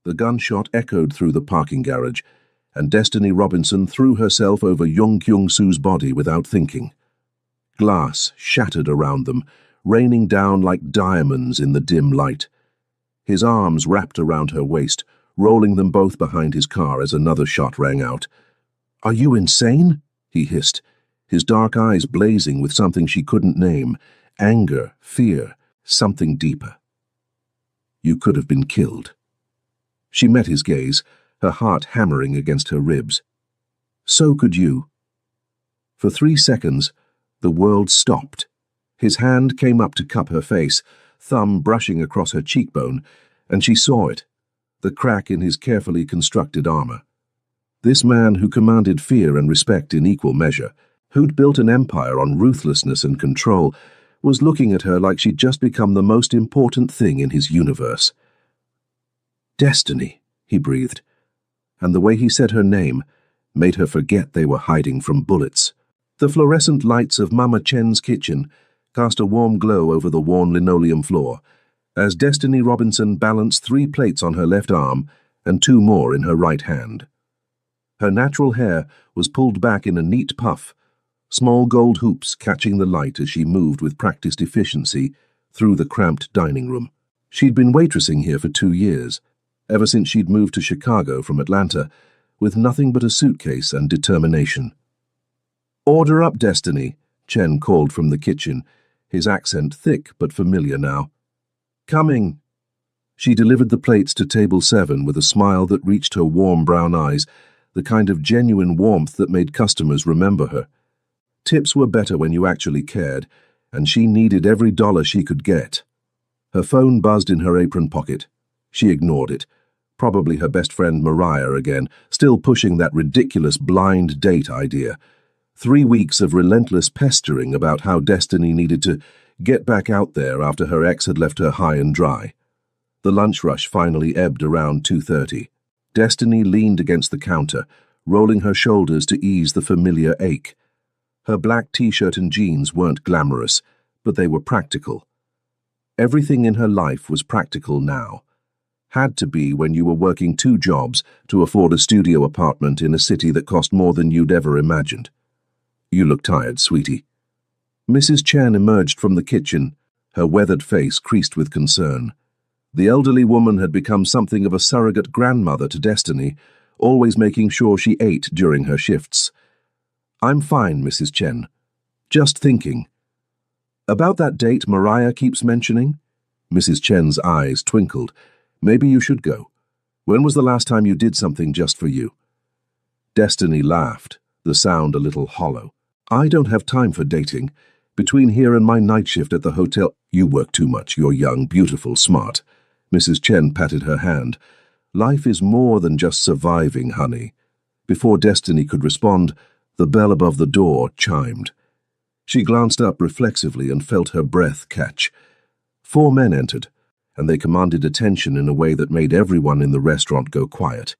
The gunshot echoed through the parking garage, and Destiny Robinson threw herself over Jung Kyung-soo's body without thinking. Glass shattered around them, raining down like diamonds in the dim light. His arms wrapped around her waist, rolling them both behind his car as another shot rang out. "Are you insane?" he hissed, his dark eyes blazing with something she couldn't name, anger, fear, something deeper. "You could have been killed." She met his gaze, her heart hammering against her ribs. "So could you." For 3 seconds, the world stopped. His hand came up to cup her face, thumb brushing across her cheekbone, and she saw it, the crack in his carefully constructed armor. This man who commanded fear and respect in equal measure, who'd built an empire on ruthlessness and control, was looking at her like she'd just become the most important thing in his universe. "Destiny," he breathed, and the way he said her name made her forget they were hiding from bullets. The fluorescent lights of Mama Chen's kitchen cast a warm glow over the worn linoleum floor, as Destiny Robinson balanced 3 plates on her left arm and 2 more in her right hand. Her natural hair was pulled back in a neat puff, small gold hoops catching the light as she moved with practiced efficiency through the cramped dining room. She'd been waitressing here for 2 years, ever since she'd moved to Chicago from Atlanta, with nothing but a suitcase and determination. "Order up, Destiny," Chen called from the kitchen, his accent thick but familiar now. "Coming." She delivered the plates to table 7 with a smile that reached her warm brown eyes, the kind of genuine warmth that made customers remember her. Tips were better when you actually cared, and she needed every dollar she could get. Her phone buzzed in her apron pocket. She ignored it. Probably her best friend Mariah again, still pushing that ridiculous blind date idea. 3 weeks of relentless pestering about how Destiny needed to get back out there after her ex had left her high and dry. The lunch rush finally ebbed around 2:30. Destiny leaned against the counter, rolling her shoulders to ease the familiar ache. Her black t-shirt and jeans weren't glamorous, but they were practical. Everything in her life was practical now. Had to be when you were working 2 jobs to afford a studio apartment in a city that cost more than you'd ever imagined. "You look tired, sweetie." Mrs. Chen emerged from the kitchen, her weathered face creased with concern. The elderly woman had become something of a surrogate grandmother to Destiny, always making sure she ate during her shifts. "I'm fine, Mrs. Chen. Just thinking." "About that date Mariah keeps mentioning?" Mrs. Chen's eyes twinkled. "Maybe you should go. When was the last time you did something just for you?" Destiny laughed, the sound a little hollow. "I don't have time for dating. Between here and my night shift at the hotel—" "You work too much. You're young, beautiful, smart." Mrs. Chen patted her hand. "Life is more than just surviving, honey." Before Destiny could respond, the bell above the door chimed. She glanced up reflexively and felt her breath catch. 4 men entered, and they commanded attention in a way that made everyone in the restaurant go quiet.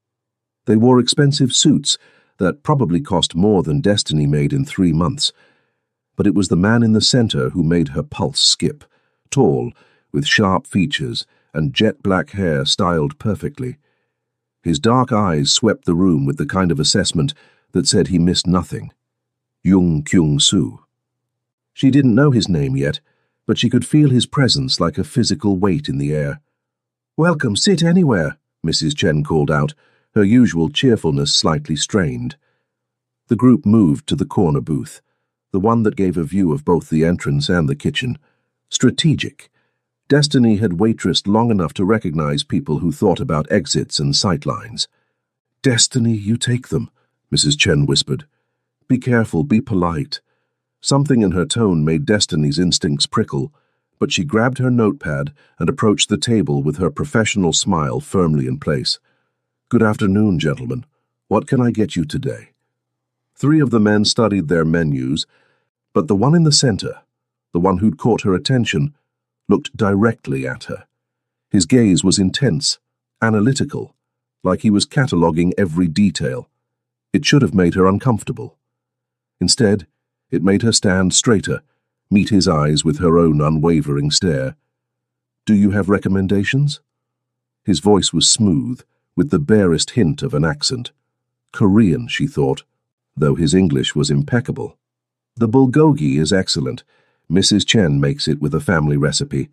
They wore expensive suits that probably cost more than Destiny made in 3 months. But it was the man in the center who made her pulse skip, tall, with sharp features and jet-black hair styled perfectly. His dark eyes swept the room with the kind of assessment that said he missed nothing. Jung Kyung-soo. She didn't know his name yet, but she could feel his presence like a physical weight in the air. "Welcome, sit anywhere," Mrs. Chen called out, her usual cheerfulness slightly strained. The group moved to the corner booth, the one that gave a view of both the entrance and the kitchen. Strategic. Destiny had waitressed long enough to recognize people who thought about exits and sightlines. "Destiny, you take them," Mrs. Chen whispered. "Be careful, be polite." Something in her tone made Destiny's instincts prickle, but she grabbed her notepad and approached the table with her professional smile firmly in place. "Good afternoon, gentlemen. What can I get you today?" 3 of the men studied their menus, but the one in the center, the one who'd caught her attention, looked directly at her. His gaze was intense, analytical, like he was cataloging every detail. It should have made her uncomfortable. Instead, it made her stand straighter, meet his eyes with her own unwavering stare. "Do you have recommendations?" His voice was smooth, with the barest hint of an accent. Korean, she thought, though his English was impeccable. The bulgogi is excellent. Mrs. Chen makes it with a family recipe.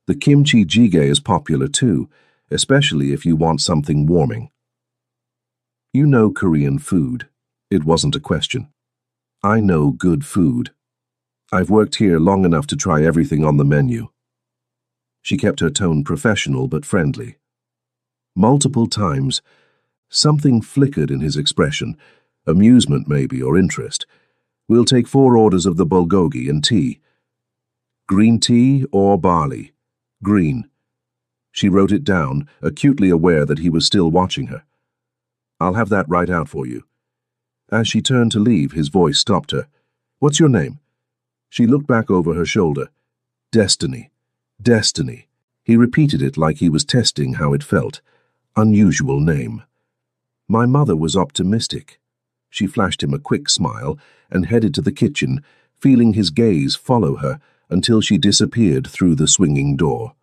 The kimchi jjigae is popular too, especially if you want something warming. You know Korean food. It wasn't a question. I know good food. I've worked here long enough to try everything on the menu. She kept her tone professional but friendly. Multiple times, something flickered in his expression, amusement maybe, or interest. We'll take 4 orders of the bulgogi and tea. Green tea or barley? Green. She wrote it down, acutely aware that he was still watching her. I'll have that right out for you. As she turned to leave, his voice stopped her. What's your name? She looked back over her shoulder. Destiny. Destiny. He repeated it like he was testing how it felt. Unusual name. My mother was optimistic. She flashed him a quick smile and headed to the kitchen, feeling his gaze follow her until she disappeared through the swinging door.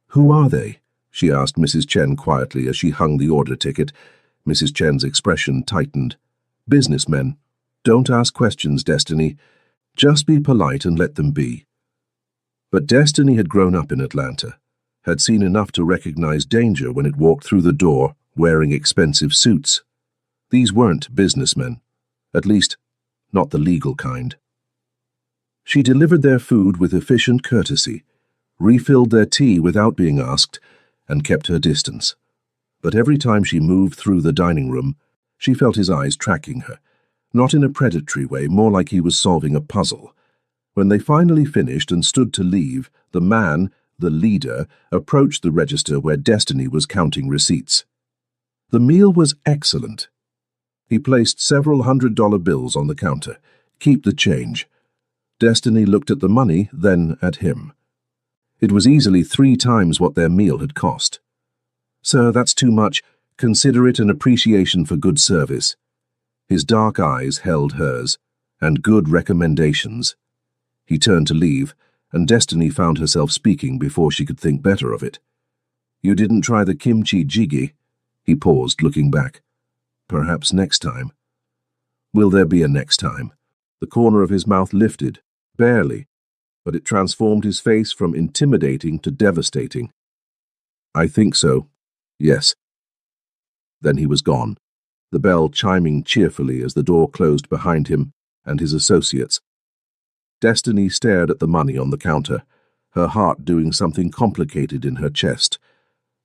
Who are they? She asked Mrs. Chen quietly as she hung the order ticket. Mrs. Chen's expression tightened. Businessmen. Don't ask questions, Destiny. Just be polite and let them be. But Destiny had grown up in Atlanta, had seen enough to recognize danger when it walked through the door wearing expensive suits. These weren't businessmen, at least not the legal kind. She delivered their food with efficient courtesy, refilled their tea without being asked, and kept her distance. But every time she moved through the dining room, she felt his eyes tracking her, not in a predatory way, more like he was solving a puzzle. When they finally finished and stood to leave, the man, the leader, approached the register where Destiny was counting receipts. The meal was excellent. He placed several $100 bills on the counter. Keep the change. Destiny looked at the money, then at him. It was easily 3 times what their meal had cost. Sir, that's too much. Consider it an appreciation for good service. His dark eyes held hers, and good recommendations. He turned to leave, and Destiny found herself speaking before she could think better of it. You didn't try the kimchi jjigae? He paused, looking back. Perhaps next time. Will there be a next time? The corner of his mouth lifted, barely, but it transformed his face from intimidating to devastating. I think so. Yes. Then he was gone, the bell chiming cheerfully as the door closed behind him and his associates. Destiny stared at the money on the counter, her heart doing something complicated in her chest.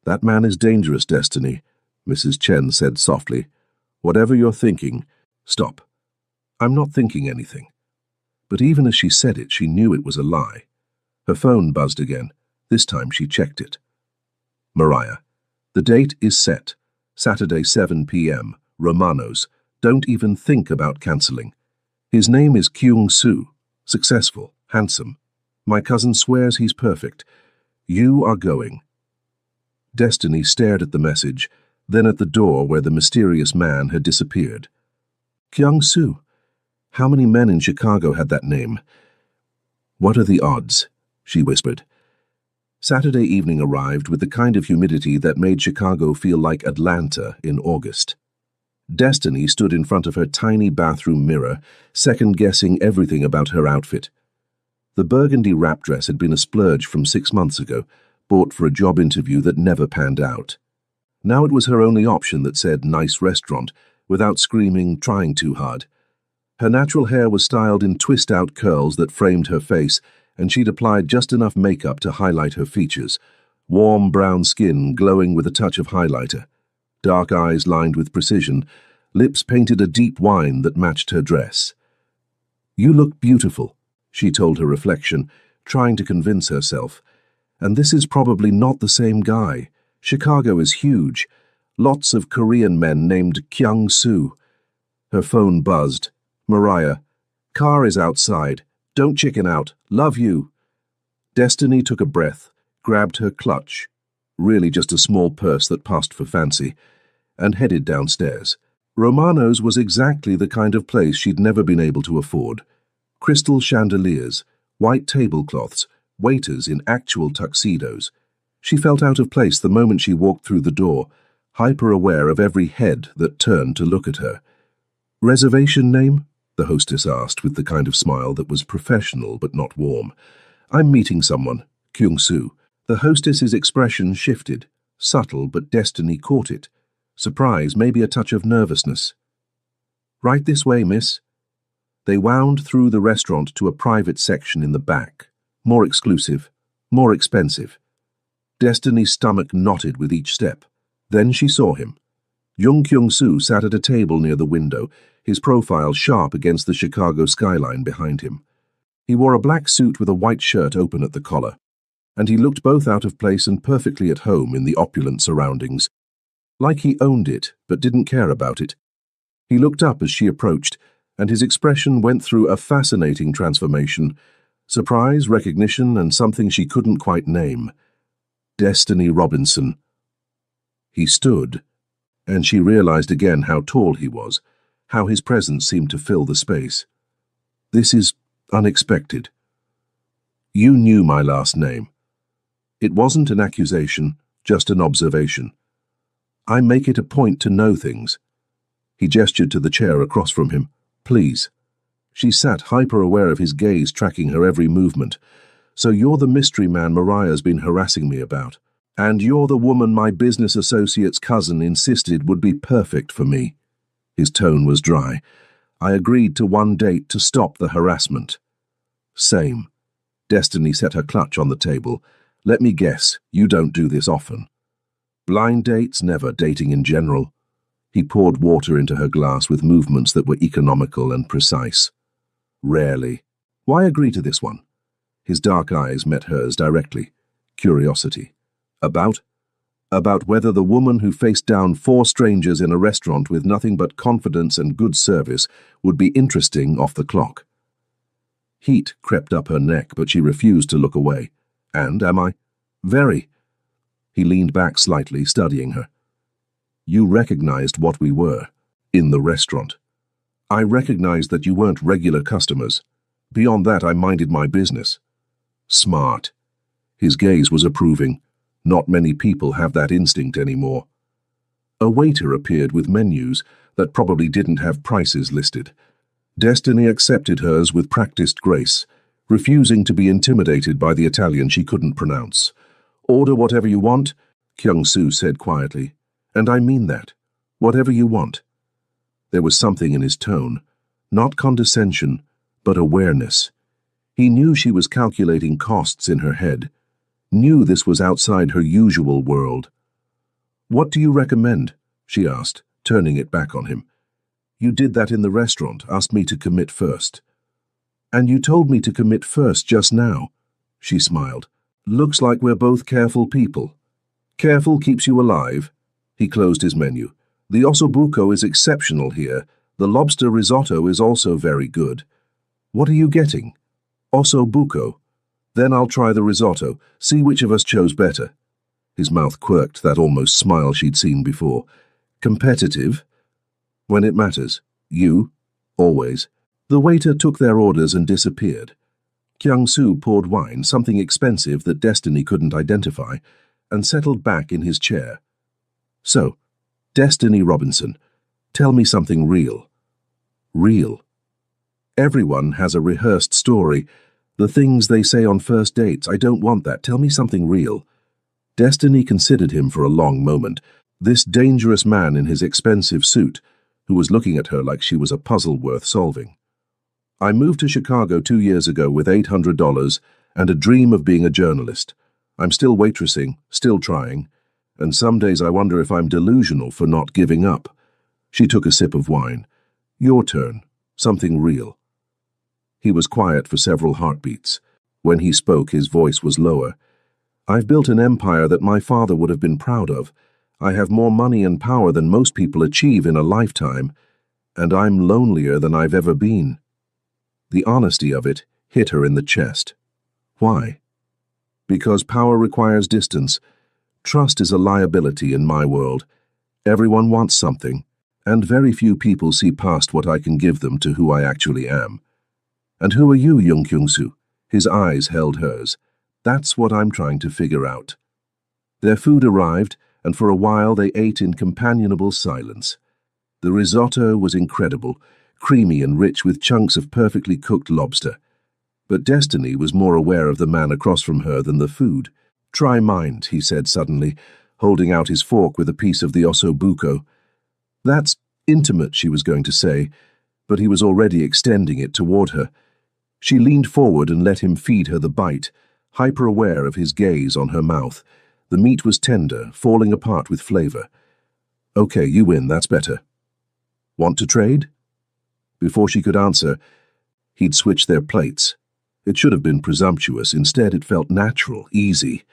That man is dangerous, Destiny, Mrs. Chen said softly. Whatever you're thinking, stop. I'm not thinking anything. But even as she said it, she knew it was a lie. Her phone buzzed again. This time she checked it. Mariah. The date is set. Saturday 7 p.m. Romano's. Don't even think about cancelling. His name is Kyung-soo. Successful. Handsome. My cousin swears he's perfect. You are going. Destiny stared at the message, then at the door where the mysterious man had disappeared. Kyung-soo. How many men in Chicago had that name? What are the odds? She whispered. Saturday evening arrived with the kind of humidity that made Chicago feel like Atlanta in August. Destiny stood in front of her tiny bathroom mirror, second-guessing everything about her outfit. The burgundy wrap dress had been a splurge from 6 months ago, bought for a job interview that never panned out. Now it was her only option that said nice restaurant, without screaming, trying too hard. Her natural hair was styled in twist-out curls that framed her face, and she'd applied just enough makeup to highlight her features, warm brown skin glowing with a touch of highlighter, dark eyes lined with precision, lips painted a deep wine that matched her dress. You look beautiful, she told her reflection, trying to convince herself. And this is probably not the same guy. Chicago is huge. Lots of Korean men named Kyung-soo. Her phone buzzed. Mariah. Car is outside. Don't chicken out. Love you. Destiny took a breath, grabbed her clutch, really just a small purse that passed for fancy, and headed downstairs. Romano's was exactly the kind of place she'd never been able to afford. Crystal chandeliers, white tablecloths, waiters in actual tuxedos. She felt out of place the moment she walked through the door, hyper-aware of every head that turned to look at her. "Reservation name?" the hostess asked with the kind of smile that was professional but not warm. "I'm meeting someone, Kyung-soo." The hostess's expression shifted, subtle, but Destiny caught it. Surprise, maybe a touch of nervousness. "Right this way, miss." They wound through the restaurant to a private section in the back. More exclusive, more expensive. Destiny's stomach knotted with each step. Then she saw him. Jung Kyung-soo sat at a table near the window, his profile sharp against the Chicago skyline behind him. He wore a black suit with a white shirt open at the collar, and he looked both out of place and perfectly at home in the opulent surroundings. Like he owned it, but didn't care about it. He looked up as she approached, and his expression went through a fascinating transformation. Surprise, recognition, and something she couldn't quite name. Destiny Robinson. He stood, and she realized again how tall he was, how his presence seemed to fill the space. "This is unexpected. You knew my last name." It wasn't an accusation, just an observation. "I make it a point to know things." He gestured to the chair across from him. "Please." She sat hyper-aware of his gaze tracking her every movement. "So you're the mystery man Mariah's been harassing me about. And you're the woman my business associate's cousin insisted would be perfect for me." His tone was dry. "I agreed to one date to stop the harassment." "Same." Destiny set her clutch on the table. "Let me guess, you don't do this often." "Blind dates, never. Dating in general." He poured water into her glass with movements that were economical and precise. "Rarely." "Why agree to this one?" His dark eyes met hers directly. Curiosity. About whether the woman who faced down 4 strangers in a restaurant with nothing but confidence and good service would be interesting off the clock. Heat crept up her neck, but she refused to look away. "And, am I?" "Very." He leaned back slightly, studying her. "You recognized what we were, in the restaurant. I recognized that you weren't regular customers. Beyond that, I minded my business." "Smart." His gaze was approving. Not many people have that instinct anymore. A waiter appeared with menus that probably didn't have prices listed. Destiny accepted hers with practiced grace, refusing to be intimidated by the Italian she couldn't pronounce. "Order whatever you want," Kyung-soo said quietly. "And I mean that. Whatever you want." There was something in his tone, not condescension, but awareness. He knew she was calculating costs in her head, knew this was outside her usual world. "What do you recommend?" she asked, turning it back on him. "You did that in the restaurant, asked me to commit first." "And you told me to commit first just now." She smiled. "Looks like we're both careful people." "Careful keeps you alive." He closed his menu. "The ossobuco is exceptional here. The lobster risotto is also very good." "What are you getting?" "Ossobuco." "Then I'll try the risotto, see which of us chose better." His mouth quirked, that almost smile she'd seen before. "Competitive?" "When it matters. You? Always." The waiter took their orders and disappeared. Kyung-soo poured wine, something expensive that Destiny couldn't identify, and settled back in his chair. "So, Destiny Robinson, tell me something real." Real. Everyone has a rehearsed story. The things they say on first dates. I don't want that. Tell me something real. Destiny considered him for a long moment, this dangerous man in his expensive suit, who was looking at her like she was a puzzle worth solving. "I moved to Chicago 2 years ago with $800 and a dream of being a journalist. I'm still waitressing, still trying, and some days I wonder if I'm delusional for not giving up." She took a sip of wine. "Your turn. Something real." He was quiet for several heartbeats. When he spoke, his voice was lower. "I've built an empire that my father would have been proud of. I have more money and power than most people achieve in a lifetime, and I'm lonelier than I've ever been." The honesty of it hit her in the chest. "Why?" "Because power requires distance. Trust is a liability in my world. Everyone wants something, and very few people see past what I can give them to who I actually am." "And who are you, Jung Kyung-soo?" His eyes held hers. "That's what I'm trying to figure out." Their food arrived, and for a while they ate in companionable silence. The risotto was incredible, creamy and rich with chunks of perfectly cooked lobster. But Destiny was more aware of the man across from her than the food. "Try mine," he said suddenly, holding out his fork with a piece of the osso buco. "That's intimate," she was going to say, but he was already extending it toward her. She leaned forward and let him feed her the bite, hyper-aware of his gaze on her mouth. The meat was tender, falling apart with flavor. "Okay, you win, that's better. Want to trade?" Before she could answer, he'd switched their plates. It should have been presumptuous. Instead, it felt natural, easy.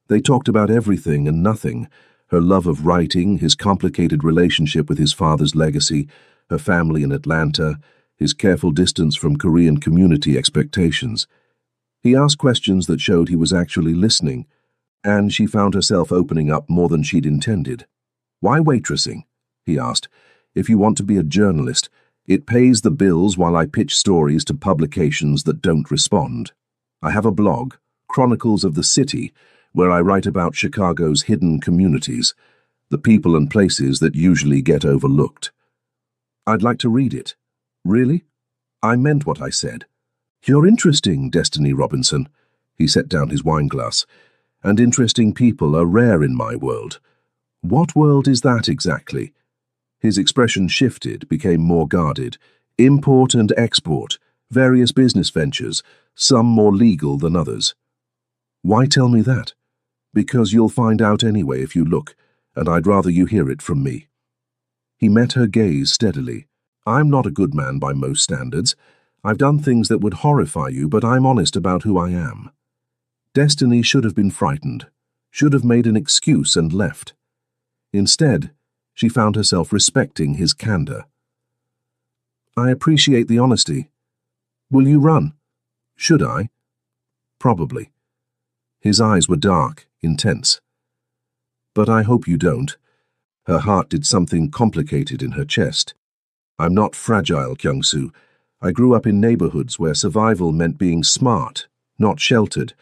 They talked about everything and nothing. Her love of writing, his complicated relationship with his father's legacy, her family in Atlanta, his careful distance from Korean community expectations. He asked questions that showed he was actually listening, and she found herself opening up more than she'd intended. "Why waitressing?" he asked. "If you want to be a journalist, it pays the bills while I pitch stories to publications that don't respond. I have a blog, Chronicles of the City, where I write about Chicago's hidden communities, the people and places that usually get overlooked. I'd like to read it." "Really?" "I meant what I said." "You're interesting, Destiny Robinson." He set down his wineglass. "And interesting people are rare in my world." "What world is that exactly?" His expression shifted, became more guarded. "Import and export, various business ventures, some more legal than others." "Why tell me that?" "Because you'll find out anyway if you look, and I'd rather you hear it from me." He met her gaze steadily. "I'm not a good man by most standards. I've done things that would horrify you, but I'm honest about who I am." Destiny should have been frightened, should have made an excuse and left. Instead, she found herself respecting his candor. "I appreciate the honesty. Will you run?" "Should I?" "Probably." His eyes were dark, intense. "But I hope you don't." Her heart did something complicated in her chest. "I'm not fragile, Kyung-soo. I grew up in neighborhoods where survival meant being smart, not sheltered.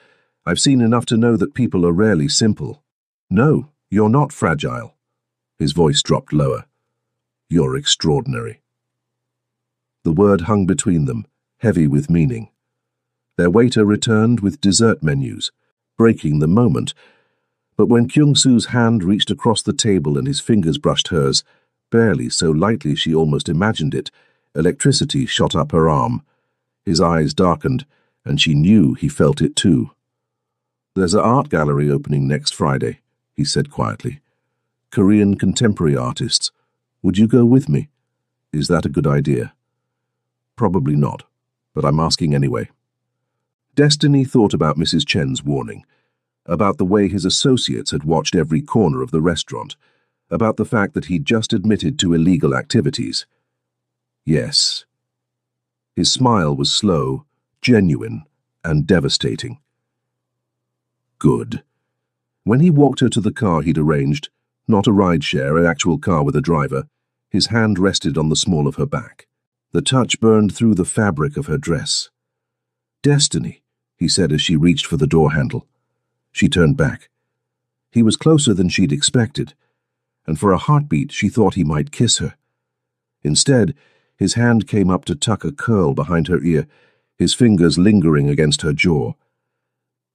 I've seen enough to know that people are rarely simple." "No, you're not fragile." His voice dropped lower. "You're extraordinary." The word hung between them, heavy with meaning. Their waiter returned with dessert menus, breaking the moment. But when Kyung-soo's hand reached across the table and his fingers brushed hers, barely, so lightly she almost imagined it, electricity shot up her arm. His eyes darkened, and she knew he felt it too. "There's an art gallery opening next Friday," he said quietly. "Korean contemporary artists. Would you go with me? Is that a good idea?" "Probably not, but I'm asking anyway." Destiny thought about Mrs. Chen's warning, about the way his associates had watched every corner of the restaurant, about the fact that he'd just admitted to illegal activities. Yes. His smile was slow, genuine, and devastating. Good. When he walked her to the car he'd arranged, not a rideshare, an actual car with a driver, his hand rested on the small of her back. The touch burned through the fabric of her dress. "Destiny," he said as she reached for the door handle. She turned back. He was closer than she'd expected, and for a heartbeat she thought he might kiss her. Instead, his hand came up to tuck a curl behind her ear, his fingers lingering against her jaw.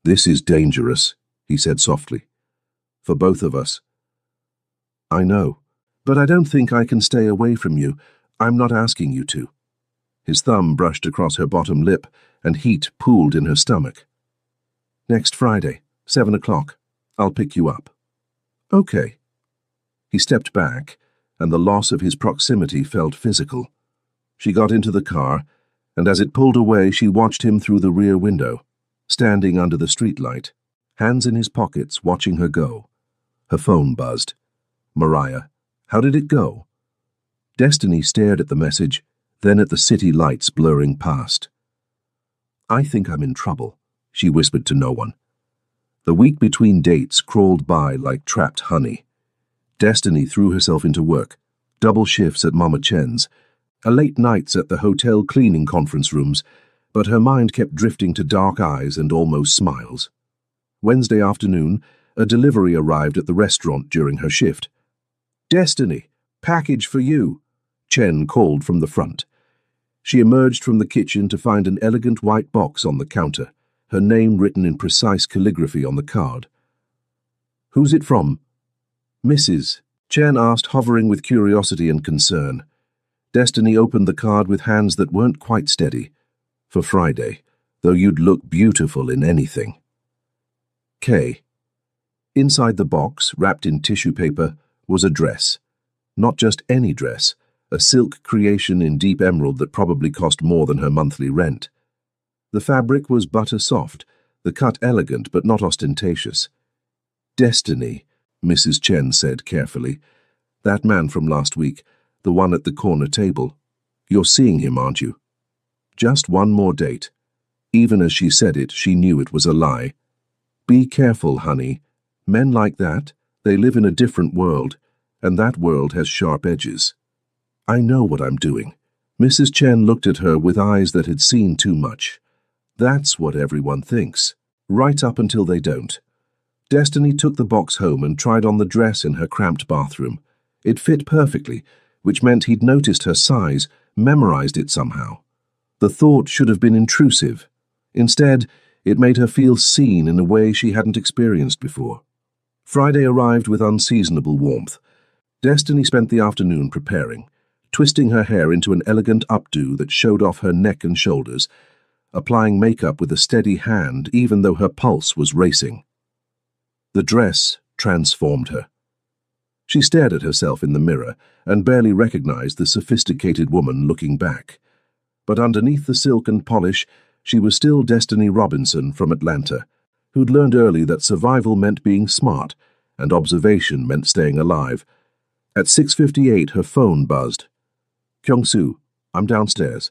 "This is dangerous," he said softly. "For both of us." "I know, but I don't think I can stay away from you. I'm not asking you to." His thumb brushed across her bottom lip, and heat pooled in her stomach. "Next Friday, 7 o'clock. I'll pick you up." "Okay." He stepped back, and the loss of his proximity felt physical. She got into the car, and as it pulled away she watched him through the rear window, standing under the streetlight, hands in his pockets, watching her go. Her phone buzzed. "Mariah, how did it go?" Destiny stared at the message, then at the city lights blurring past. "I think I'm in trouble," she whispered to no one. The week between dates crawled by like trapped honey. Destiny threw herself into work, double shifts at Mama Chen's, late nights at the hotel cleaning conference rooms, but her mind kept drifting to dark eyes and almost smiles. Wednesday afternoon, A delivery arrived at the restaurant during her shift. "Destiny, package for you," Chen called from the front. She emerged from the kitchen to find an elegant white box on the counter, her name written in precise calligraphy on the card. "Who's it from?" "Mrs." Chen asked, hovering with curiosity and concern. Destiny opened the card with hands that weren't quite steady. "For Friday, though you'd look beautiful in anything." K. Inside the box, wrapped in tissue paper, was a dress. Not just any dress, a silk creation in deep emerald that probably cost more than her monthly rent. The fabric was butter soft, the cut elegant but not ostentatious. "Destiny," Mrs. Chen said carefully. "That man from last week, the one at the corner table. You're seeing him, aren't you?" Just one more date. Even as she said it, she knew it was a lie. "Be careful, honey. Men like that, they live in a different world, and that world has sharp edges." "I know what I'm doing." Mrs. Chen looked at her with eyes that had seen too much. "That's what everyone thinks, right up until they don't." Destiny took the box home and tried on the dress in her cramped bathroom. It fit perfectly, which meant he'd noticed her size, memorized it somehow. The thought should have been intrusive. Instead, it made her feel seen in a way she hadn't experienced before. Friday arrived with unseasonable warmth. Destiny spent the afternoon preparing, twisting her hair into an elegant updo that showed off her neck and shoulders, applying makeup with a steady hand even though her pulse was racing. The dress transformed her. She stared at herself in the mirror and barely recognized the sophisticated woman looking back. But underneath the silk and polish, she was still Destiny Robinson from Atlanta, who'd learned early that survival meant being smart and observation meant staying alive. At 6:58, her phone buzzed. "Kyung-soo, I'm downstairs."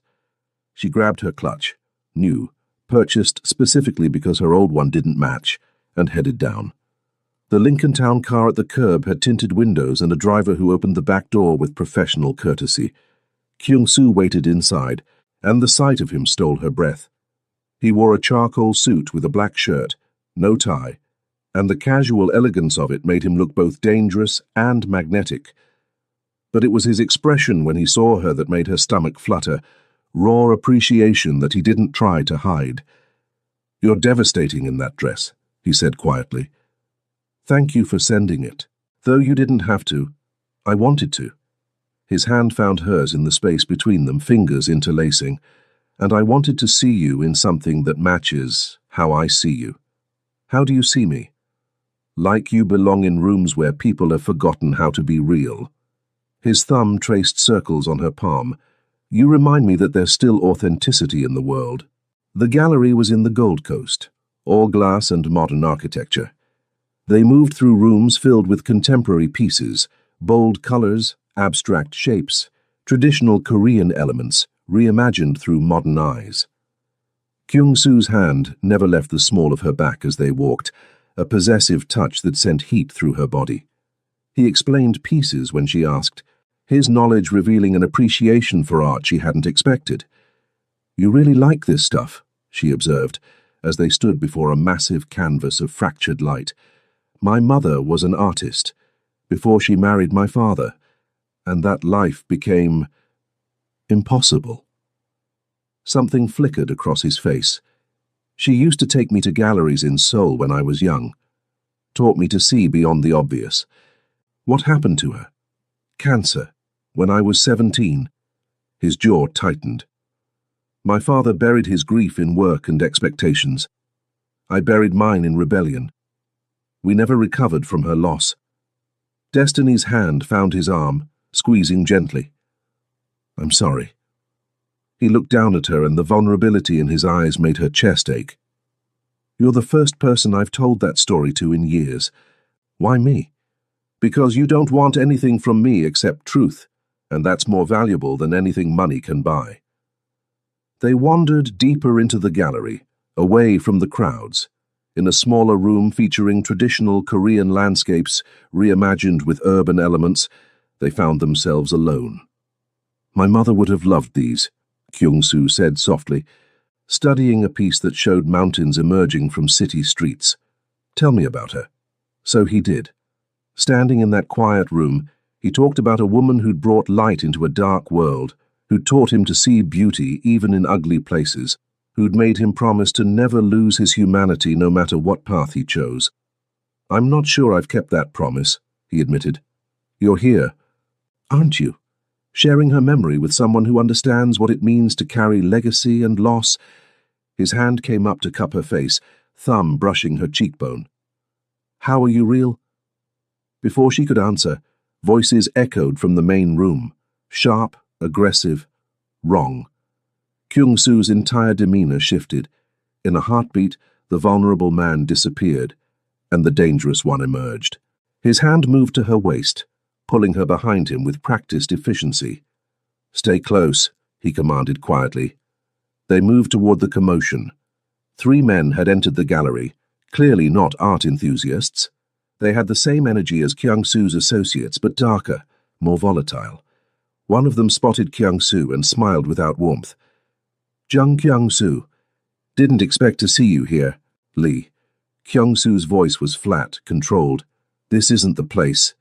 She grabbed her clutch, new, purchased specifically because her old one didn't match, and headed down. The Lincoln Town car at the curb had tinted windows and a driver who opened the back door with professional courtesy. Kyung-soo waited inside, and the sight of him stole her breath. He wore a charcoal suit with a black shirt, no tie, and the casual elegance of it made him look both dangerous and magnetic. But it was his expression when he saw her that made her stomach flutter, raw appreciation that he didn't try to hide. "You're devastating in that dress," he said quietly. "Thank you for sending it. Though you didn't have to, I wanted to." His hand found hers in the space between them, fingers interlacing. "And I wanted to see you in something that matches how I see you." "How do you see me?" "Like you belong in rooms where people have forgotten how to be real." His thumb traced circles on her palm. "You remind me that there's still authenticity in the world." The gallery was in the Gold Coast, all glass and modern architecture. They moved through rooms filled with contemporary pieces, bold colors, abstract shapes, traditional Korean elements, reimagined through modern eyes. Kyung-soo's hand never left the small of her back as they walked, a possessive touch that sent heat through her body. He explained pieces when she asked, his knowledge revealing an appreciation for art she hadn't expected. "You really like this stuff," she observed, as they stood before a massive canvas of fractured light. "My mother was an artist, before she married my father, and that life became impossible." Something flickered across his face. "She used to take me to galleries in Seoul when I was young, taught me to see beyond the obvious. What happened to her? Cancer, when I was 17. His jaw tightened. "My father buried his grief in work and expectations. I buried mine in rebellion. We never recovered from her loss." Destiny's hand found his arm, squeezing gently. "I'm sorry." He looked down at her, and the vulnerability in his eyes made her chest ache. "You're the first person I've told that story to in years. Why me?" "Because you don't want anything from me except truth, and that's more valuable than anything money can buy." They wandered deeper into the gallery, away from the crowds. In a smaller room featuring traditional Korean landscapes reimagined with urban elements, they found themselves alone. "My mother would have loved these," Kyung-soo said softly, studying a piece that showed mountains emerging from city streets. "Tell me about her." So he did. Standing in that quiet room, he talked about a woman who'd brought light into a dark world, who'd taught him to see beauty even in ugly places, who'd made him promise to never lose his humanity no matter what path he chose. "I'm not sure I've kept that promise," he admitted. "You're here, aren't you? Sharing her memory with someone who understands what it means to carry legacy and loss." His hand came up to cup her face, thumb brushing her cheekbone. "How are you real?" Before she could answer, voices echoed from the main room, sharp, aggressive, wrong. Kyung-soo's entire demeanor shifted. In a heartbeat, the vulnerable man disappeared, and the dangerous one emerged. His hand moved to her waist, pulling her behind him with practiced efficiency. "Stay close," he commanded quietly. They moved toward the commotion. 3 men had entered the gallery, clearly not art enthusiasts. They had the same energy as Kyung-soo's associates, but darker, more volatile. One of them spotted Kyung-soo and smiled without warmth. "Jung Kyung-soo, didn't expect to see you here, Lee." Kyung-soo's voice was flat, controlled. "This isn't the place."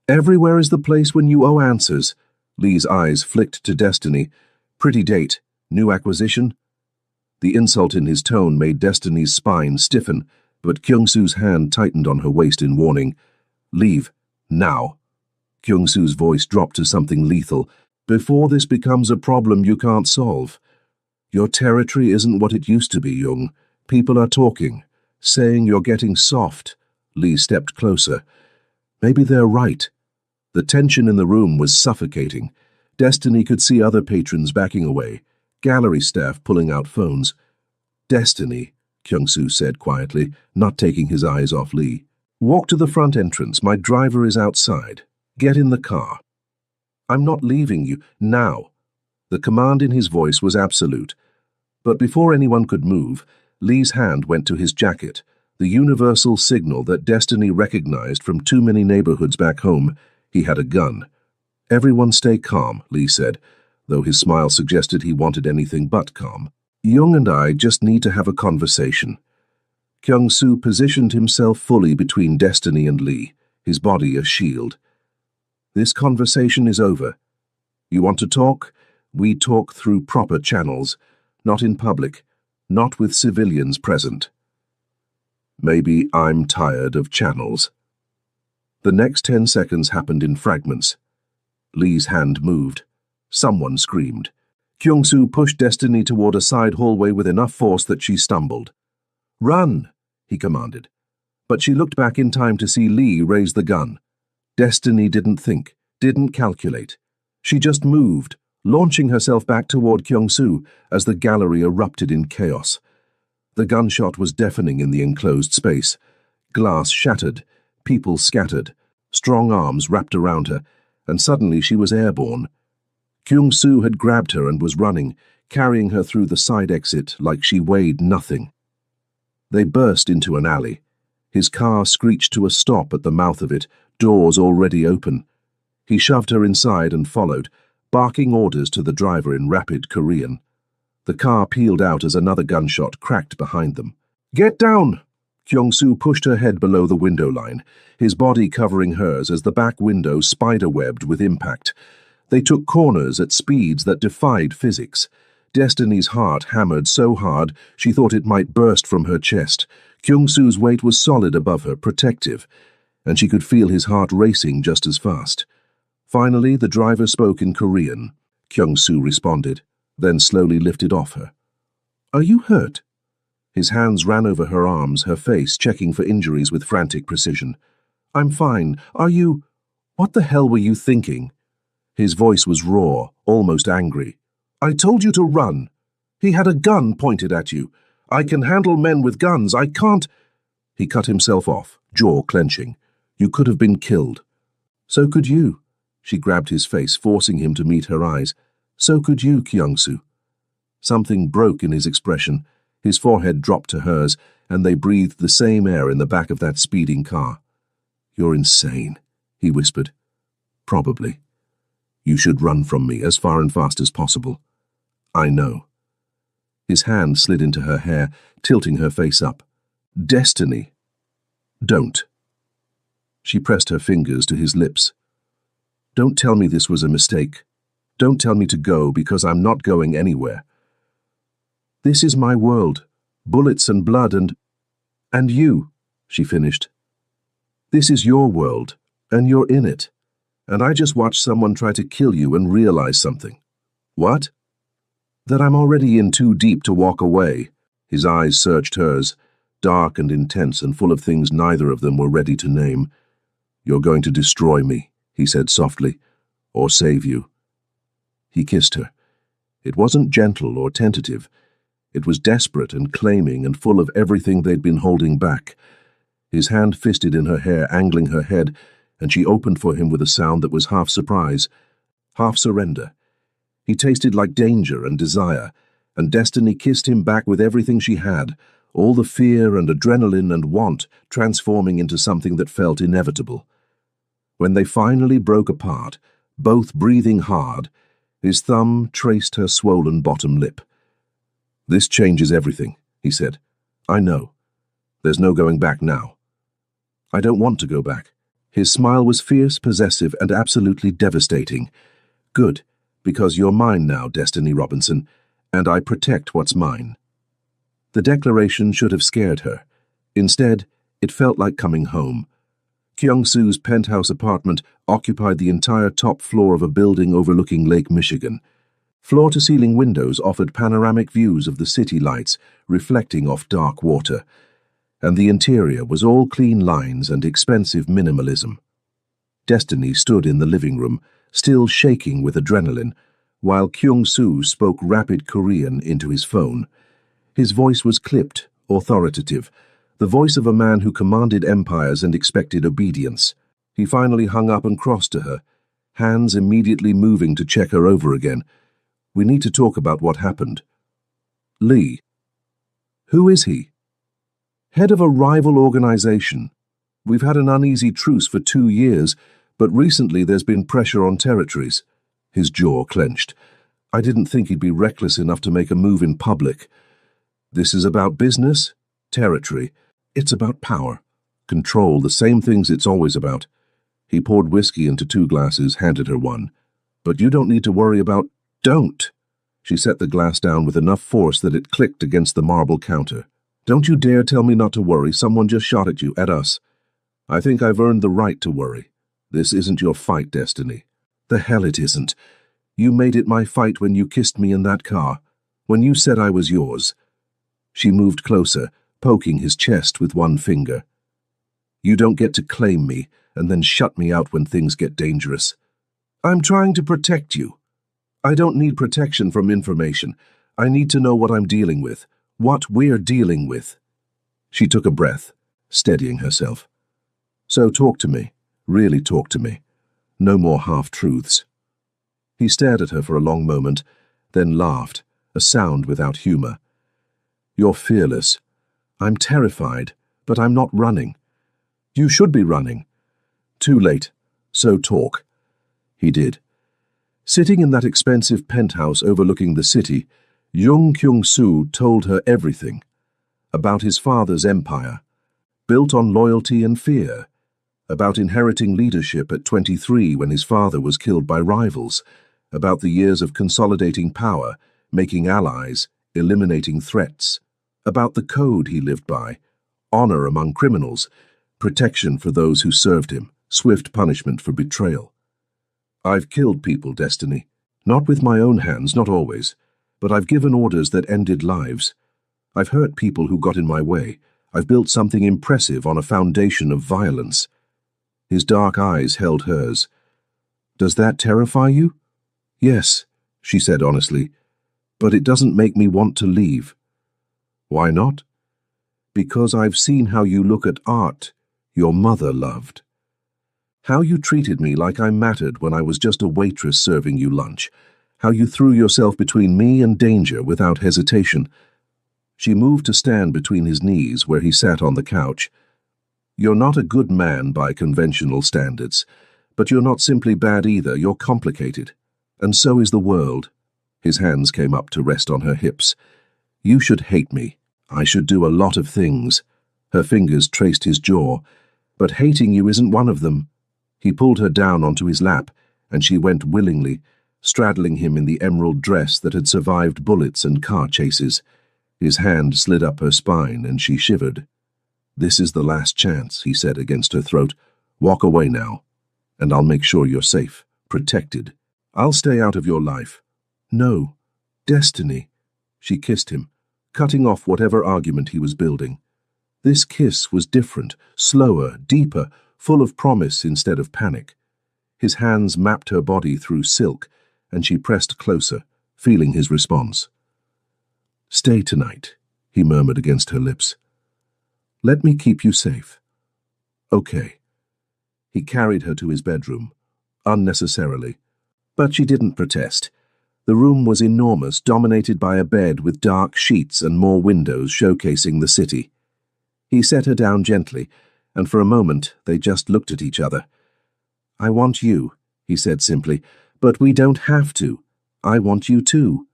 "Everywhere is the place when you owe answers." Lee's eyes flicked to Destiny. "Pretty date. New acquisition?" The insult in his tone made Destiny's spine stiffen, but Kyung-soo's hand tightened on her waist in warning. "Leave. Now." Kyung-soo's voice dropped to something lethal. "Before this becomes a problem you can't solve. Your territory isn't what it used to be, Jung. People are talking, saying you're getting soft." Lee stepped closer. Maybe they're right. The tension in the room was suffocating. Destiny could see other patrons backing away, gallery staff pulling out phones. "Destiny," Kyung-soo said quietly, not taking his eyes off Lee. "Walk to the front entrance. My driver is outside. Get in the car." "I'm not leaving you. Now." The command in his voice was absolute. But before anyone could move, Lee's hand went to his jacket, the universal signal that Destiny recognized from too many neighborhoods back home. He had a gun. "Everyone stay calm," Lee said, though his smile suggested he wanted anything but calm. "Jung and I just need to have a conversation." Kyung-soo positioned himself fully between Destiny and Lee, his body a shield. "This conversation is over. You want to talk? We talk through proper channels, not in public, not with civilians present." "Maybe I'm tired of channels." The next 10 seconds happened in fragments. Lee's hand moved. Someone screamed. Kyung-soo pushed Destiny toward a side hallway with enough force that she stumbled. "Run!" he commanded. But she looked back in time to see Lee raise the gun. Destiny didn't think, didn't calculate. She just moved, launching herself back toward Kyung-soo as the gallery erupted in chaos. The gunshot was deafening in the enclosed space. Glass shattered, people scattered, strong arms wrapped around her, and suddenly she was airborne. Kyung-soo had grabbed her and was running, carrying her through the side exit like she weighed nothing. They burst into an alley. His car screeched to a stop at the mouth of it, doors already open. He shoved her inside and followed, barking orders to the driver in rapid Korean. The car peeled out as another gunshot cracked behind them. "Get down!" Kyung-soo pushed her head below the window line, his body covering hers as the back window spider-webbed with impact. They took corners at speeds that defied physics. Destiny's heart hammered so hard she thought it might burst from her chest. Kyung-soo's weight was solid above her, protective, and she could feel his heart racing just as fast. Finally, the driver spoke in Korean. Kyung-soo responded, then slowly lifted off her. "Are you hurt?" His hands ran over her arms, her face checking for injuries with frantic precision. "I'm fine. Are you—" "What the hell were you thinking?" His voice was raw, almost angry. "I told you to run. He had a gun pointed at you. I can handle men with guns. I can't—" He cut himself off, jaw clenching. "You could have been killed." "So could you." She grabbed his face, forcing him to meet her eyes. "So could you, Kyung-soo." Something broke in his expression. His forehead dropped to hers, and they breathed the same air in the back of that speeding car. "You're insane," he whispered. "Probably. You should run from me as far and fast as possible." "I know." His hand slid into her hair, tilting her face up. "Destiny. Don't." She pressed her fingers to his lips. Don't tell me this was a mistake. Don't tell me to go, because I'm not going anywhere. This is my world. Bullets and blood and you, she finished. This is your world, and you're in it. And I just watched someone try to kill you and realize something. What? That I'm already in too deep to walk away. His eyes searched hers, dark and intense and full of things neither of them were ready to name. You're going to destroy me, he said softly, or save you. He kissed her. It wasn't gentle or tentative. It was desperate and claiming and full of everything they'd been holding back. His hand fisted in her hair, angling her head, and she opened for him with a sound that was half surprise, half surrender. He tasted like danger and desire, and Destiny kissed him back with everything she had, all the fear and adrenaline and want transforming into something that felt inevitable. When they finally broke apart, both breathing hard, his thumb traced her swollen bottom lip. This changes everything, he said. I know. There's no going back now. I don't want to go back. His smile was fierce, possessive, and absolutely devastating. Good, because you're mine now, Destiny Robinson, and I protect what's mine. The declaration should have scared her. Instead, it felt like coming home. Kyung-soo's penthouse apartment occupied the entire top floor of a building overlooking Lake Michigan. Floor-to-ceiling windows offered panoramic views of the city lights reflecting off dark water, and the interior was all clean lines and expensive minimalism. Destiny stood in the living room, still shaking with adrenaline, while Kyung-soo spoke rapid Korean into his phone. His voice was clipped, authoritative, the voice of a man who commanded empires and expected obedience. He finally hung up and crossed to her, hands immediately moving to check her over again. We need to talk about what happened. Lee. Who is he? Head of a rival organization. We've had an uneasy truce for 2 years, but recently there's been pressure on territories. His jaw clenched. I didn't think he'd be reckless enough to make a move in public. This is about business, territory. It's about power, control, the same things it's always about. He poured whiskey into 2 glasses, handed her one. But you don't need to worry about... Don't! She set the glass down with enough force that it clicked against the marble counter. Don't you dare tell me not to worry. Someone just shot at you, at us. I think I've earned the right to worry. This isn't your fight, Destiny. The hell it isn't. You made it my fight when you kissed me in that car, when you said I was yours. She moved closer, poking his chest with one finger. You don't get to claim me and then shut me out when things get dangerous. I'm trying to protect you. I don't need protection from information. I need to know what I'm dealing with, what we're dealing with. She took a breath, steadying herself. So talk to me, really talk to me. No more half-truths. He stared at her for a long moment, then laughed, a sound without humor. You're fearless. I'm terrified, but I'm not running. You should be running. Too late, so talk. He did. Sitting in that expensive penthouse overlooking the city, Jung Kyung-soo told her everything. About his father's empire, built on loyalty and fear. About inheriting leadership at 23 when his father was killed by rivals. About the years of consolidating power, making allies, eliminating threats. About the code he lived by, honor among criminals, protection for those who served him, swift punishment for betrayal. I've killed people, Destiny. Not with my own hands, not always. But I've given orders that ended lives. I've hurt people who got in my way. I've built something impressive on a foundation of violence. His dark eyes held hers. Does that terrify you? Yes, she said honestly. But it doesn't make me want to leave. Why not? Because I've seen how you look at art your mother loved. How you treated me like I mattered when I was just a waitress serving you lunch. How you threw yourself between me and danger without hesitation. She moved to stand between his knees where he sat on the couch. You're not a good man by conventional standards, but you're not simply bad either, you're complicated. And so is the world. His hands came up to rest on her hips. You should hate me. I should do a lot of things. Her fingers traced his jaw. But hating you isn't one of them. He pulled her down onto his lap, and she went willingly, straddling him in the emerald dress that had survived bullets and car chases. His hand slid up her spine, and she shivered. "This is the last chance," he said against her throat. "Walk away now, and I'll make sure you're safe, protected. I'll stay out of your life." "No, Destiny." She kissed him, cutting off whatever argument he was building. This kiss was different, slower, deeper, full of promise instead of panic. His hands mapped her body through silk, and she pressed closer, feeling his response. "Stay tonight," he murmured against her lips. "Let me keep you safe." "Okay." He carried her to his bedroom, unnecessarily. But she didn't protest. The room was enormous, dominated by a bed with dark sheets and more windows showcasing the city. He set her down gently, and for a moment they just looked at each other. "I want you," he said simply, "but we don't have to. I want you too."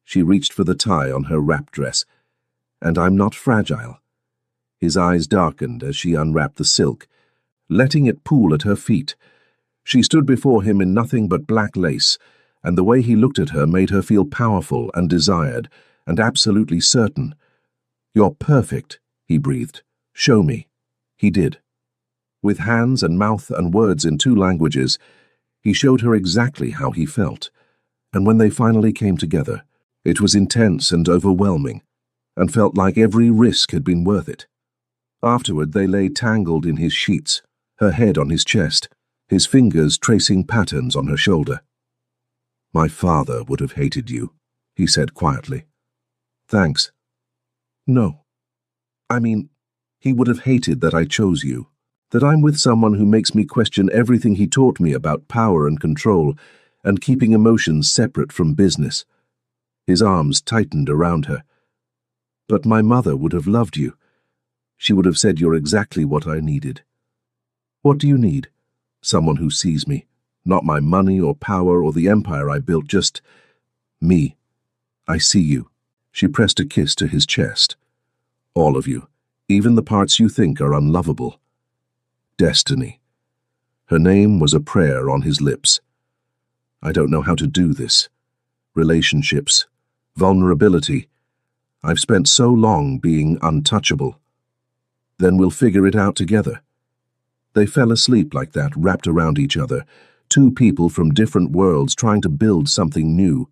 She reached for the tie on her wrap dress. "And I'm not fragile." His eyes darkened as she unwrapped the silk, letting it pool at her feet. She stood before him in nothing but black lace, and the way he looked at her made her feel powerful and desired, and absolutely certain. "You're perfect," he breathed. "Show me." He did. With hands and mouth and words in 2 languages, he showed her exactly how he felt. And when they finally came together, it was intense and overwhelming, and felt like every risk had been worth it. Afterward, they lay tangled in his sheets, her head on his chest, his fingers tracing patterns on her shoulder. "My father would have hated you," he said quietly. "Thanks." "No. I mean, he would have hated that I chose you, that I'm with someone who makes me question everything he taught me about power and control, and keeping emotions separate from business." His arms tightened around her. "But my mother would have loved you. She would have said you're exactly what I needed." "What do you need?" "Someone who sees me. Not my money or power or the empire I built, just me. I see you." She pressed a kiss to his chest. "All of you, even the parts you think are unlovable." Destiny. Her name was a prayer on his lips. "I don't know how to do this. Relationships. Vulnerability. I've spent so long being untouchable." "Then we'll figure it out together." They fell asleep like that, wrapped around each other, 2 people from different worlds trying to build something new.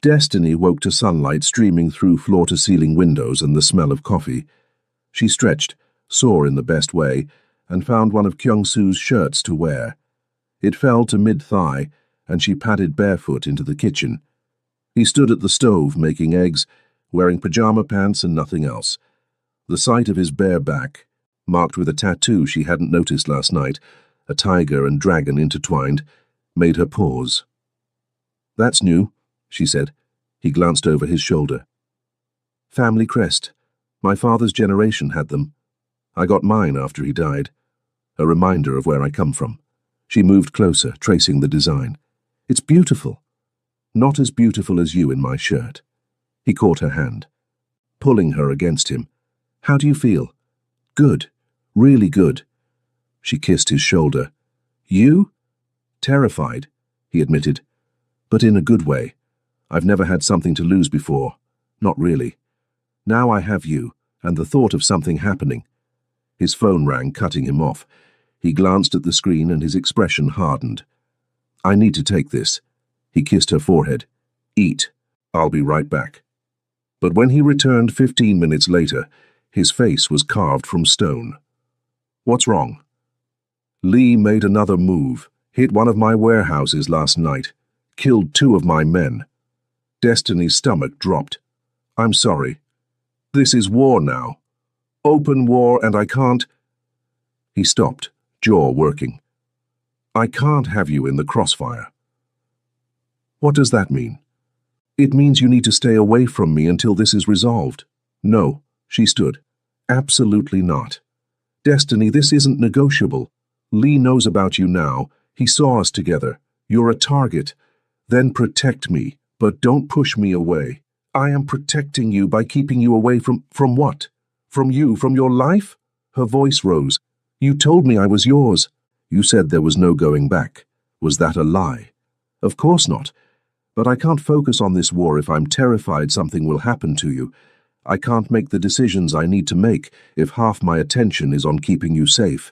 Destiny woke to sunlight streaming through floor-to-ceiling windows and the smell of coffee. She stretched, sore in the best way, and found one of Kyung-soo's shirts to wear. It fell to mid-thigh, and she padded barefoot into the kitchen. He stood at the stove making eggs, wearing pajama pants and nothing else. The sight of his bare back, marked with a tattoo she hadn't noticed last night, a tiger and dragon intertwined, made her pause. "That's new," she said. He glanced over his shoulder. "Family crest. My father's generation had them. I got mine after he died. A reminder of where I come from." She moved closer, tracing the design. "It's beautiful. Not as beautiful as you in my shirt." He caught her hand, pulling her against him. "How do you feel?" "Good. Really good." She kissed his shoulder. "You?" "Terrified," he admitted. "But in a good way. I've never had something to lose before. Not really. Now I have you, and the thought of something happening." His phone rang, cutting him off. He glanced at the screen and his expression hardened. "I need to take this." He kissed her forehead. "Eat. I'll be right back." But when he returned 15 minutes later, his face was carved from stone. "What's wrong?" "Lee made another move, hit one of my warehouses last night, killed 2 of my men." Destiny's stomach dropped. "I'm sorry. This is war now. Open war, and I can't—" He stopped, jaw working. "I can't have you in the crossfire." "What does that mean?" "It means you need to stay away from me until this is resolved." "No," she stood. "Absolutely not. Destiny, this isn't negotiable. Lee knows about you now. He saw us together. You're a target. Then protect me, but don't push me away. I am protecting you by keeping you away from what? From you, from your life?" Her voice rose. You told me I was yours. You said there was no going back. Was that a lie? Of course not. But I can't focus on this war if I'm terrified something will happen to you. I can't make the decisions I need to make if half my attention is on keeping you safe.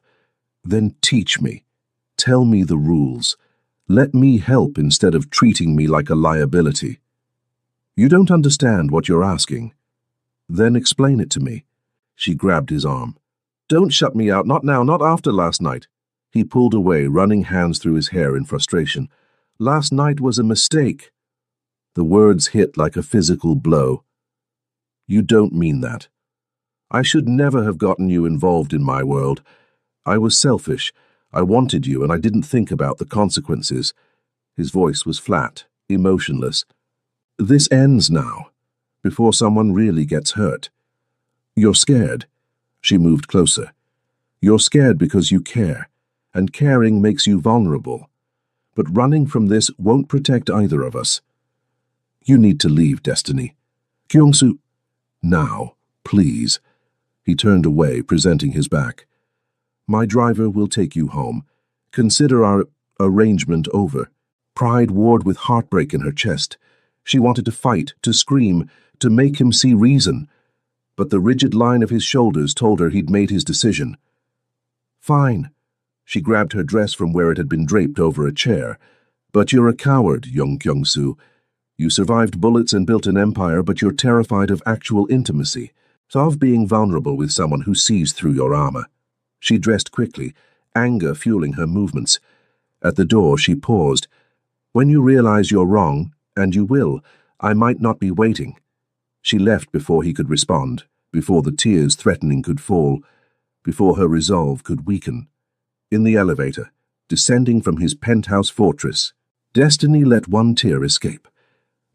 Then teach me. Tell me the rules. Let me help instead of treating me like a liability. You don't understand what you're asking. Then explain it to me. She grabbed his arm. Don't shut me out, not now, not after last night. He pulled away, running hands through his hair in frustration. Last night was a mistake. The words hit like a physical blow. You don't mean that. I should never have gotten you involved in my world. I was selfish. I wanted you, and I didn't think about the consequences. His voice was flat, emotionless. This ends now, before someone really gets hurt. You're scared. She moved closer. You're scared because you care, and caring makes you vulnerable. But running from this won't protect either of us. You need to leave, Destiny. Kyung-soo. Now, please. He turned away, presenting his back. My driver will take you home. Consider our arrangement over. Pride warred with heartbreak in her chest. She wanted to fight, to scream, to make him see reason. But the rigid line of his shoulders told her he'd made his decision. Fine. She grabbed her dress from where it had been draped over a chair. But you're a coward, young Kyung-soo. You survived bullets and built an empire, but you're terrified of actual intimacy, of being vulnerable with someone who sees through your armor. She dressed quickly, anger fueling her movements. At the door, she paused. When you realize you're wrong, and you will, I might not be waiting. She left before he could respond, before the tears threatening could fall, before her resolve could weaken. In the elevator, descending from his penthouse fortress, Destiny let one tear escape.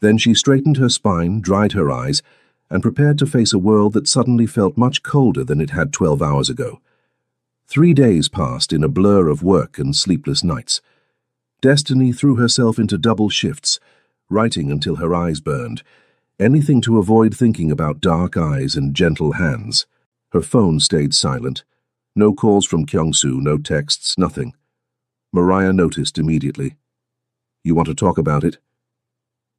Then she straightened her spine, dried her eyes, and prepared to face a world that suddenly felt much colder than it had 12 hours ago. 3 days passed in a blur of work and sleepless nights. Destiny threw herself into double shifts, writing until her eyes burned, anything to avoid thinking about dark eyes and gentle hands. Her phone stayed silent. No calls from Kyung-soo, no texts, nothing. Mariah noticed immediately. You want to talk about it?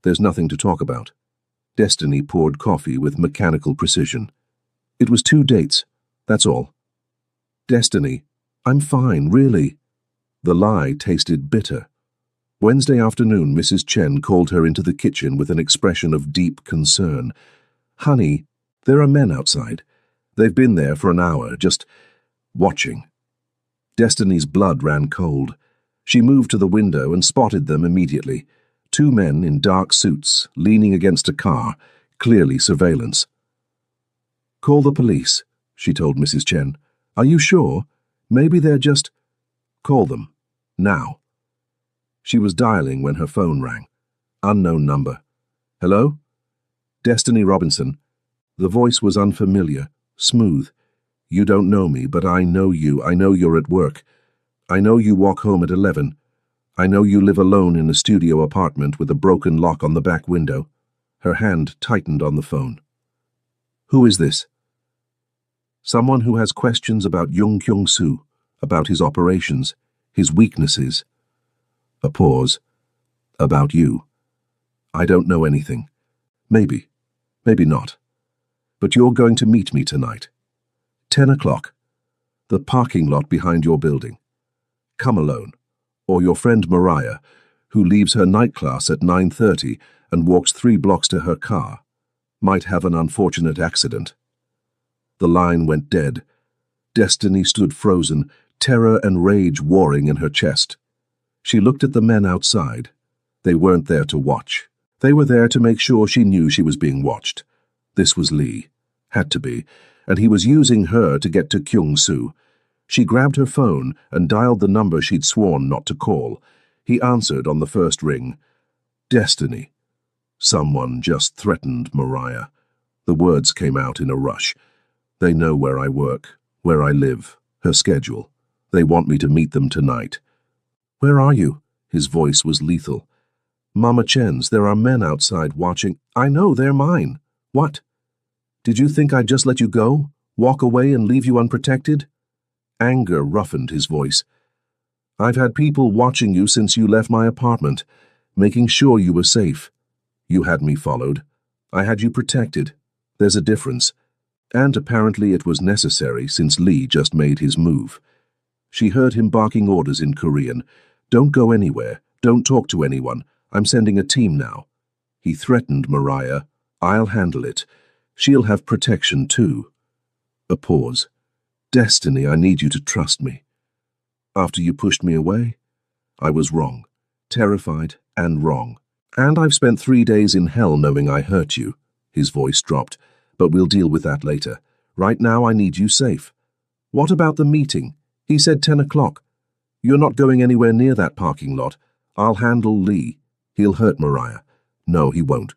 There's nothing to talk about. Destiny poured coffee with mechanical precision. It was 2 dates, that's all. Destiny, I'm fine, really. The lie tasted bitter. Wednesday afternoon, Mrs. Chen called her into the kitchen with an expression of deep concern. Honey, there are men outside. They've been there for an hour, just watching. Destiny's blood ran cold. She moved to the window and spotted them immediately. 2 men in dark suits, leaning against a car, clearly surveillance. Call the police, she told Mrs. Chen. Are you sure? Maybe they're just... Call them. Now. She was dialing when her phone rang. Unknown number. Hello? Destiny Robinson. The voice was unfamiliar, smooth. You don't know me, but I know you. I know you're at work. I know you walk home at 11. I know you live alone in a studio apartment with a broken lock on the back window. Her hand tightened on the phone. Who is this? Someone who has questions about Jung Kyung-soo, about his operations, his weaknesses. A pause. About you. I don't know anything. Maybe. Maybe not. But you're going to meet me tonight. 10 o'clock. The parking lot behind your building. Come alone. Or your friend Mariah, who leaves her night class at 9:30 and walks 3 blocks to her car, might have an unfortunate accident. The line went dead. Destiny stood frozen, terror and rage warring in her chest. She looked at the men outside. They weren't there to watch. They were there to make sure she knew she was being watched. This was Lee. Had to be. And he was using her to get to Kyung-soo. She grabbed her phone and dialed the number she'd sworn not to call. He answered on the first ring. Destiny. Someone just threatened Mariah. The words came out in a rush. They know where I work, where I live, her schedule. They want me to meet them tonight. Where are you? His voice was lethal. Mama Chen's, there are men outside watching. I know, they're mine. What? Did you think I'd just let you go? Walk away and leave you unprotected? Anger roughened his voice. "I've had people watching you since you left my apartment, making sure you were safe. You had me followed. I had you protected. There's a difference. And apparently it was necessary since Lee just made his move." She heard him barking orders in Korean. "Don't go anywhere. Don't talk to anyone. I'm sending a team now." He threatened Mariah. "I'll handle it. She'll have protection too." A pause. "Destiny, I need you to trust me. After you pushed me away, I was wrong. Terrified and wrong. And I've spent 3 days in hell knowing I hurt you." His voice dropped. "But we'll deal with that later. Right now I need you safe." "What about the meeting? He said 10 o'clock. You're not going anywhere near that parking lot. I'll handle Lee. He'll hurt Mariah." "No, he won't,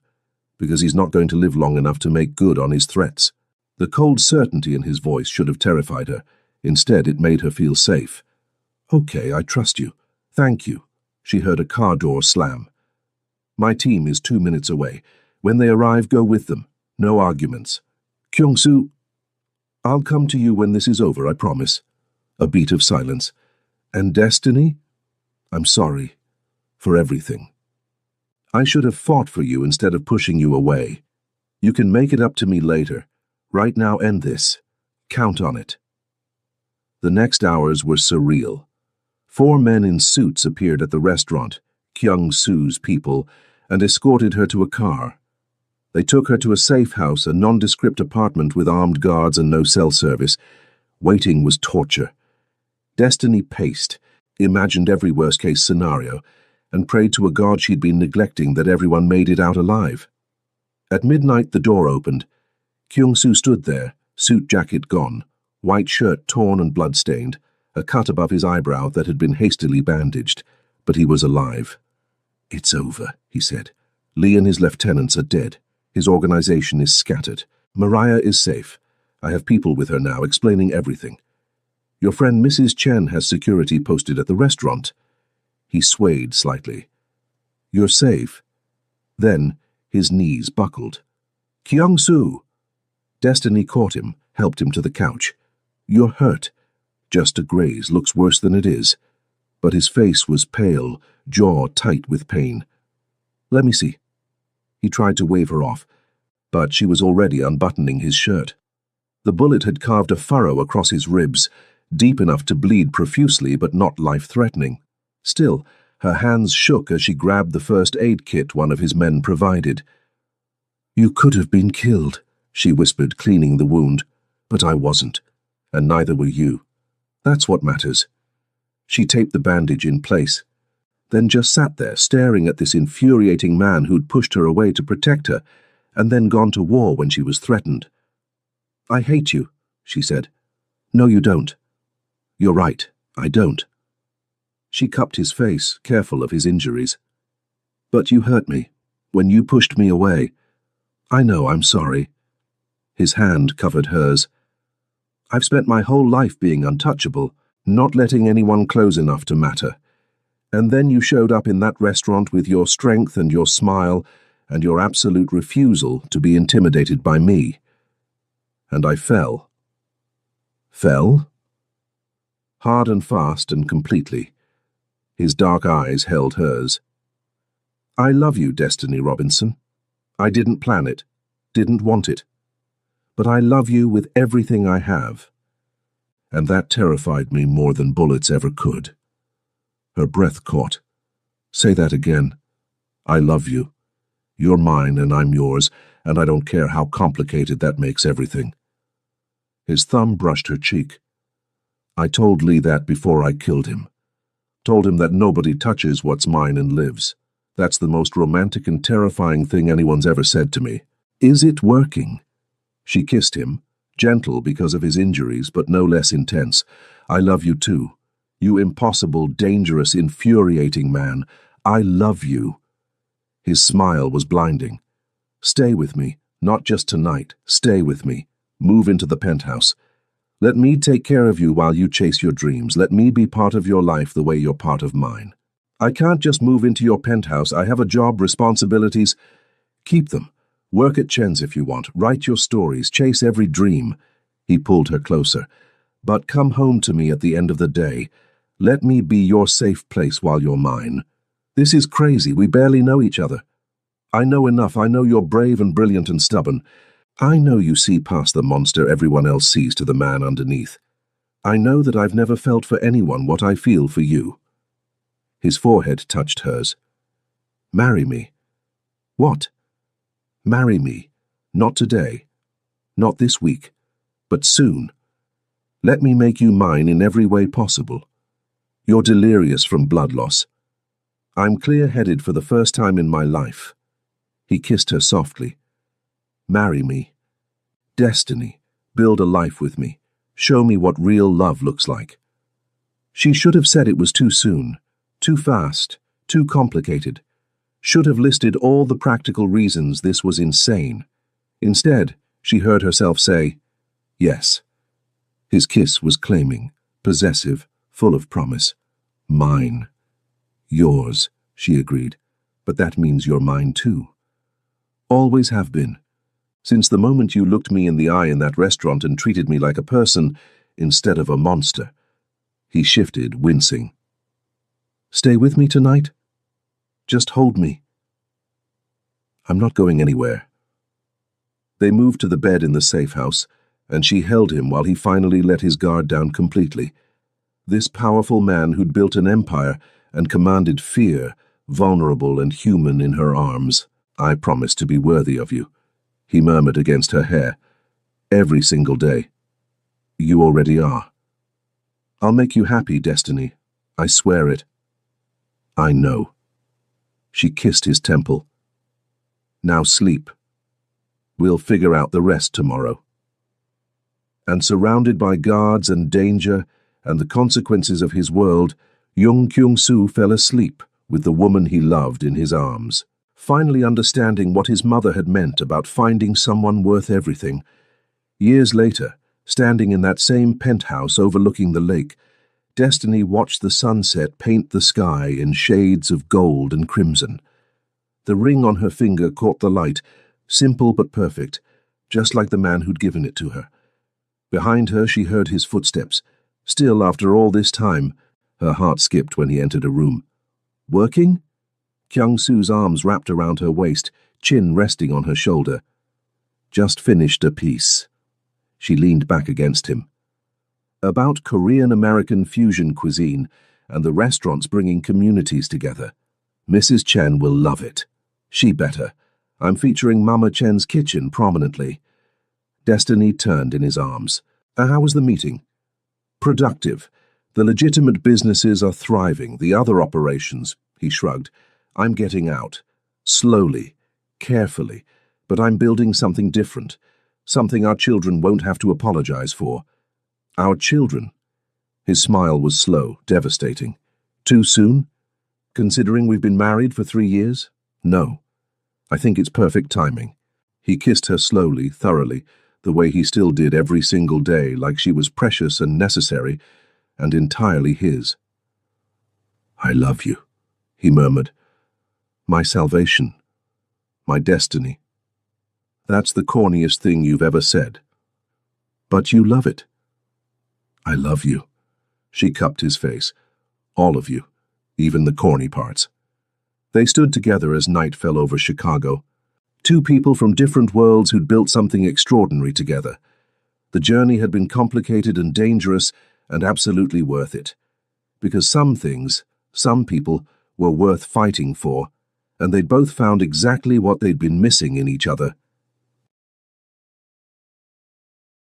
because he's not going to live long enough to make good on his threats." The cold certainty in his voice should have terrified her. Instead, it made her feel safe. "Okay, I trust you. Thank you." She heard a car door slam. "My team is 2 minutes away. When they arrive, go with them. No arguments." "Kyung-soo, I'll come to you when this is over, I promise." A beat of silence. "And Destiny? I'm sorry. For everything. I should have fought for you instead of pushing you away. You can make it up to me later. Right now, end this. Count on it." The next hours were surreal. 4 men in suits appeared at the restaurant, Kyung-soo's people, and escorted her to a car. They took her to a safe house, a nondescript apartment with armed guards and no cell service. Waiting was torture. Destiny paced, imagined every worst-case scenario, and prayed to a god she'd been neglecting that everyone made it out alive. At midnight, the door opened. Kyung-soo stood there, suit jacket gone, white shirt torn and blood-stained, a cut above his eyebrow that had been hastily bandaged, but he was alive. "It's over," he said. "Lee and his lieutenants are dead. His organization is scattered. Mariah is safe. I have people with her now explaining everything. Your friend Mrs. Chen has security posted at the restaurant." He swayed slightly. "You're safe." Then his knees buckled. "Kyung-soo!" Destiny caught him, helped him to the couch. "You're hurt. Just a graze, looks worse than it is." But his face was pale, jaw tight with pain. "Let me see." He tried to wave her off, but she was already unbuttoning his shirt. The bullet had carved a furrow across his ribs, deep enough to bleed profusely but not life-threatening. Still, her hands shook as she grabbed the first aid kit one of his men provided. "You could have been killed," she whispered, cleaning the wound. "But I wasn't, and neither were you. That's what matters." She taped the bandage in place, then just sat there staring at this infuriating man who'd pushed her away to protect her, and then gone to war when she was threatened. "I hate you," she said. "No, you don't." "You're right, I don't." She cupped his face, careful of his injuries. "But you hurt me, when you pushed me away. I know, I'm sorry." His hand covered hers. "I've spent my whole life being untouchable, not letting anyone close enough to matter. And then you showed up in that restaurant with your strength and your smile and your absolute refusal to be intimidated by me. And I fell." "Fell?" Hard and fast and completely. His dark eyes held hers. "I love you, Destiny Robinson. I didn't plan it, didn't want it. But I love you with everything I have. And that terrified me more than bullets ever could." Her breath caught. "Say that again. I love you. You're mine and I'm yours, and I don't care how complicated that makes everything." His thumb brushed her cheek. "I told Lee that before I killed him. Told him that nobody touches what's mine and lives. That's the most romantic and terrifying thing anyone's ever said to me. Is it working?" She kissed him, gentle because of his injuries, but no less intense. "I love you too. You impossible, dangerous, infuriating man. I love you." His smile was blinding. "Stay with me, not just tonight. Stay with me. Move into the penthouse. Let me take care of you while you chase your dreams. Let me be part of your life the way you're part of mine. I can't just move into your penthouse. I have a job, responsibilities. Keep them. Work at Chen's if you want. Write your stories. Chase every dream." He pulled her closer. But come home to me at the end of the day. Let me be your safe place while you're mine. This is crazy. We barely know each other. I know enough. I know you're brave and brilliant and stubborn. I know you see past the monster everyone else sees to the man underneath. I know that I've never felt for anyone what I feel for you." His forehead touched hers. "Marry me." "What?" "Marry me. Not today. Not this week. But soon. Let me make you mine in every way possible. You're delirious from blood loss. I'm clear-headed for the first time in my life." He kissed her softly. "Marry me. Destiny. Build a life with me. Show me what real love looks like." She should have said it was too soon, too fast, too complicated. Should have listed all the practical reasons this was insane. Instead, she heard herself say, "Yes." His kiss was claiming, possessive, full of promise. "Mine." "Yours," she agreed, "but that means you're mine too." "Always have been. Since the moment you looked me in the eye in that restaurant and treated me like a person instead of a monster." He shifted, wincing. "Stay with me tonight? Just hold me." "I'm not going anywhere." They moved to the bed in the safe house, and she held him while he finally let his guard down completely. This powerful man who'd built an empire and commanded fear, vulnerable and human in her arms. "I promise to be worthy of you," he murmured against her hair. "Every single day." "You already are." "I'll make you happy, Destiny. I swear it." "I know." She kissed his temple. "Now sleep. We'll figure out the rest tomorrow." And surrounded by guards and danger and the consequences of his world, Jung Kyung-soo fell asleep with the woman he loved in his arms, finally understanding what his mother had meant about finding someone worth everything. Years later, standing in that same penthouse overlooking the lake, Destiny watched the sunset paint the sky in shades of gold and crimson. The ring on her finger caught the light, simple but perfect, just like the man who'd given it to her. Behind her she heard his footsteps. Still, after all this time, her heart skipped when he entered a room. "Working?" Kyung-soo's arms wrapped around her waist, chin resting on her shoulder. "Just finished a piece." She leaned back against him. "About Korean-American fusion cuisine and the restaurants bringing communities together. Mrs. Chen will love it. She better. I'm featuring Mama Chen's kitchen prominently." Destiny turned in his arms. "How was the meeting?" "Productive. The legitimate businesses are thriving. The other operations," he shrugged. "I'm getting out. Slowly, carefully, but I'm building something different. Something our children won't have to apologize for." "Our children?" His smile was slow, devastating. "Too soon? Considering we've been married for 3 years? No. I think it's perfect timing." He kissed her slowly, thoroughly, the way he still did every single day, like she was precious and necessary, and entirely his. "I love you," he murmured. "My salvation. My destiny." "That's the corniest thing you've ever said." "But you love it." "I love you." She cupped his face. "All of you, even the corny parts." They stood together as night fell over Chicago. Two people from different worlds who'd built something extraordinary together. The journey had been complicated and dangerous, and absolutely worth it. Because some things, some people, were worth fighting for, and they'd both found exactly what they'd been missing in each other.